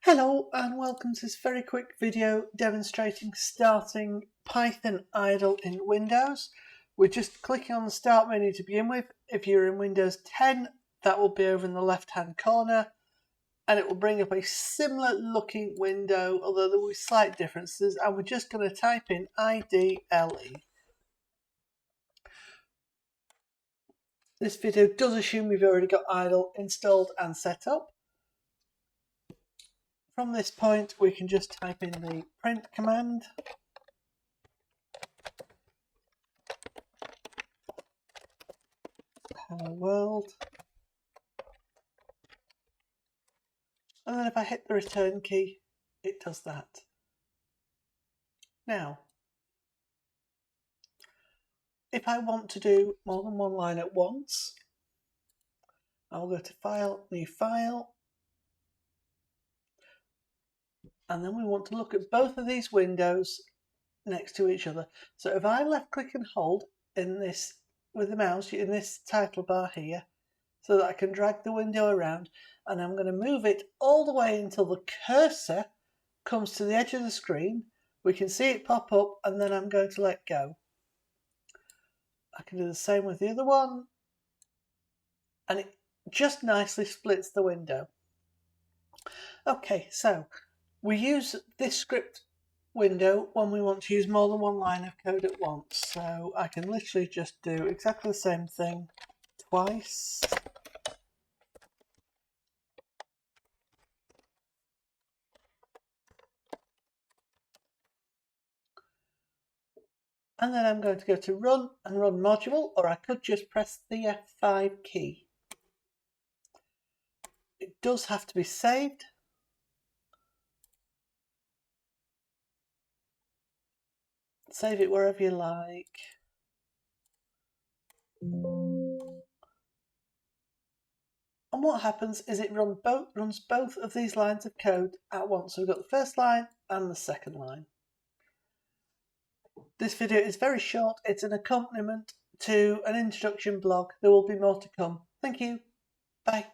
Hello and welcome to this very quick video demonstrating starting Python idle in Windows. We're just clicking on the start menu to begin with. If you're in Windows 10, that will be over in the left hand corner and it will bring up a similar looking window, although there will be slight differences, and we're just going to type in IDLE. This video does assume we've already got idle installed and set up. From this point, we can just type in the print command. Hello world. And then if I hit the return key, it does that. Now, if I want to do more than one line at once, I'll go to File, New File, and then we want to look at both of these windows next to each other. So if I left click and hold in this with the mouse in this title bar here, so that I can drag the window around, and I'm going to move it all the way until the cursor comes to the edge of the screen. We can see it pop up, and then I'm going to let go. I can do the same with the other one, and it just nicely splits the window. Okay, so we use this script window when we want to use more than one line of code at once. So I can literally just do exactly the same thing twice. And then I'm going to go to Run and Run Module, or I could just press the F5 key. It does have to be saved. Save it wherever you like. And what happens is it runs both of these lines of code at once. So we've got the first line and the second line. This video is very short. It's an accompaniment to an introduction blog. There will be more to come. Thank you. Bye.